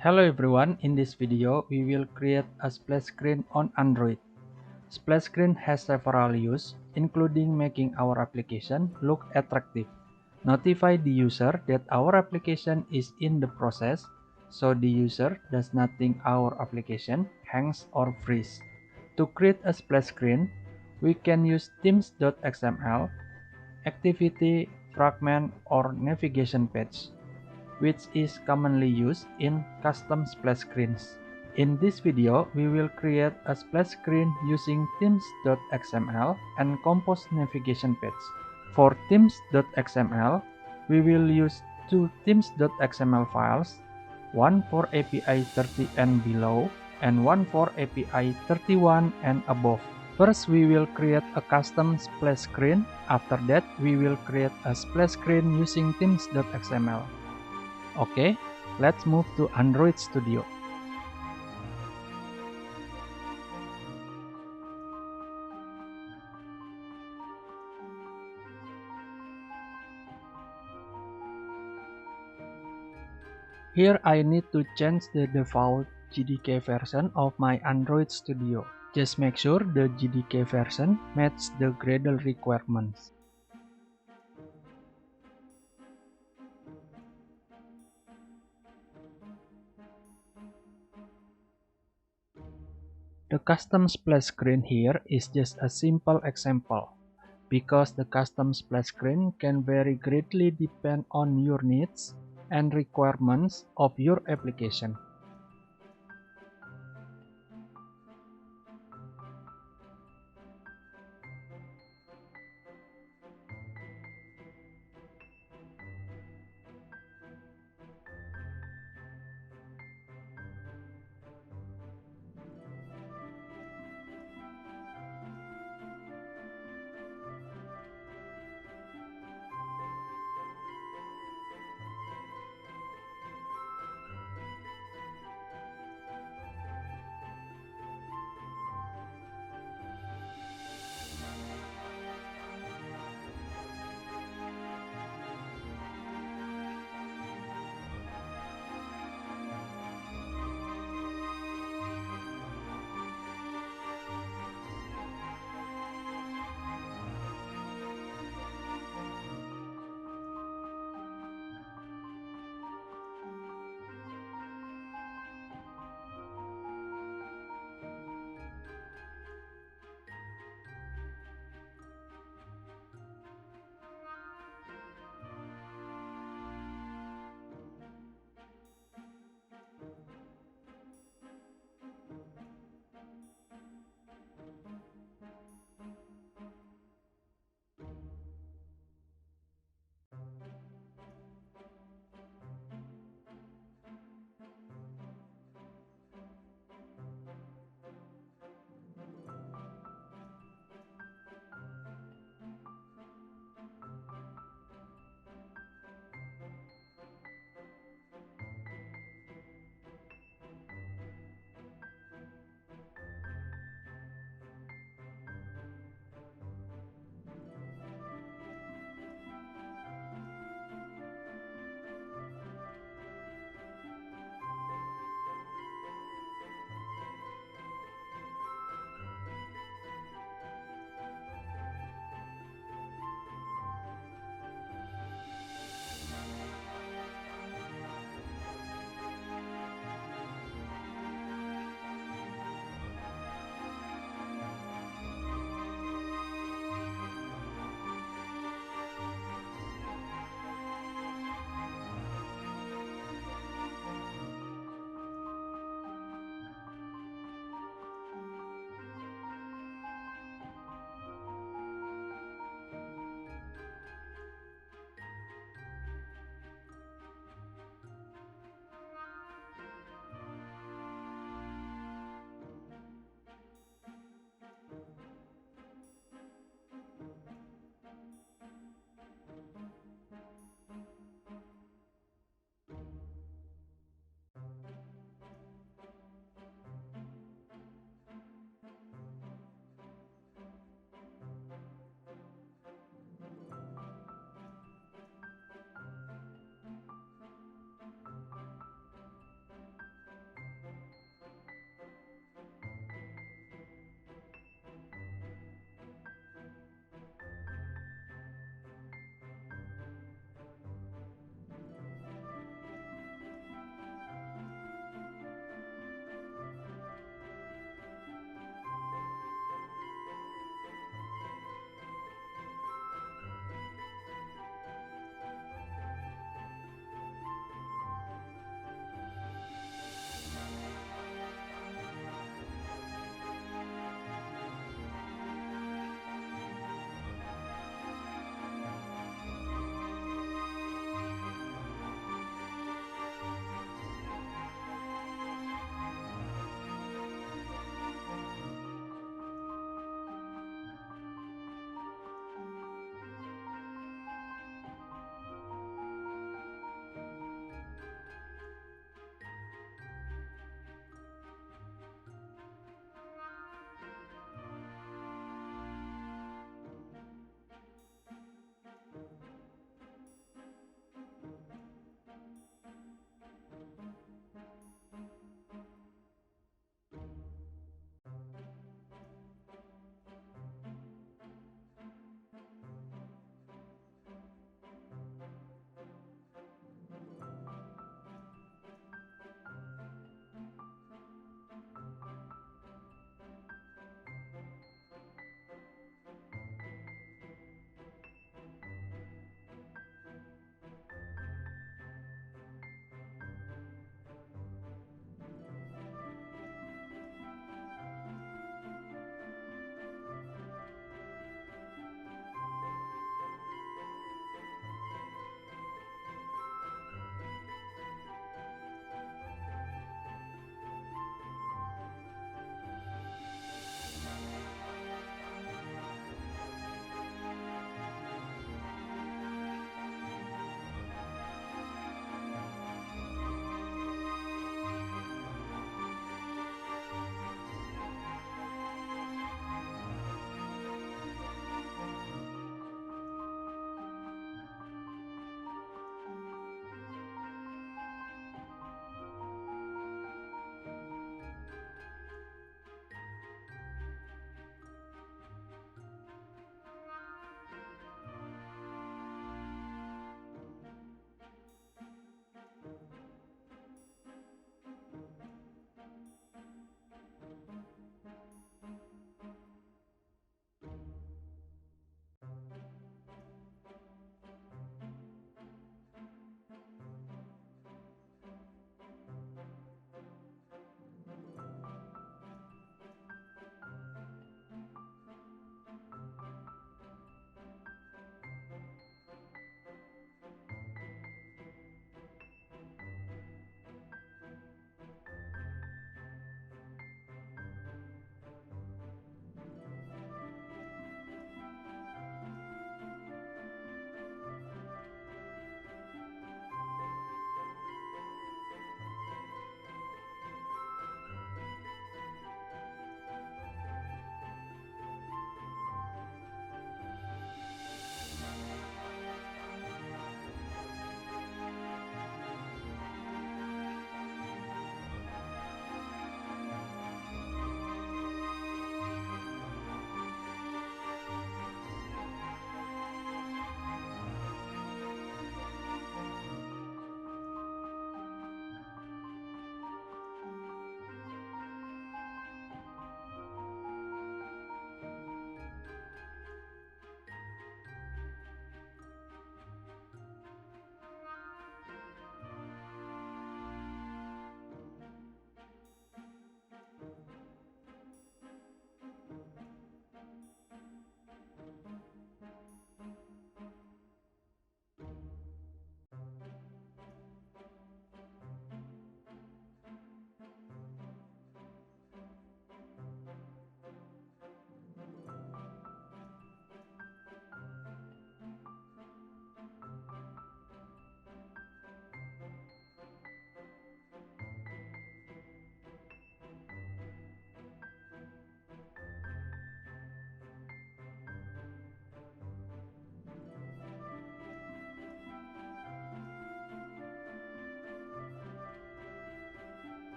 Hello everyone, in this video we will create a splash screen on Android. Splash screen has several uses, including making our application look attractive, notify the user that our application is in the process, so the user does not think our application hangs or freeze. To create a splash screen, we can use themes.xml, activity, fragment, or navigation page, which is commonly used in custom splash screens. In this video, we will create a splash screen using themes.xml and compose navigation page. For themes.xml, we will use two themes.xml files, one for API 30 and below, and one for API 31 and above. First, we will create a custom splash screen. After that, we will create a splash screen using themes.xml. Okay, let's move to Android Studio. Here I need to change the default JDK version of my Android Studio. Just make sure the JDK version matches the Gradle requirements. The custom splash screen here is just a simple example, because the custom splash screen can vary greatly depend on your needs and requirements of your application.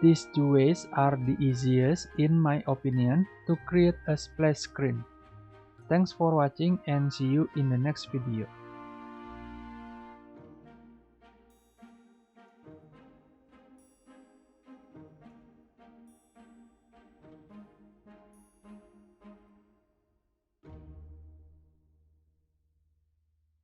These two ways are the easiest, in my opinion, to create a splash screen. Thanks for watching and see you in the next video.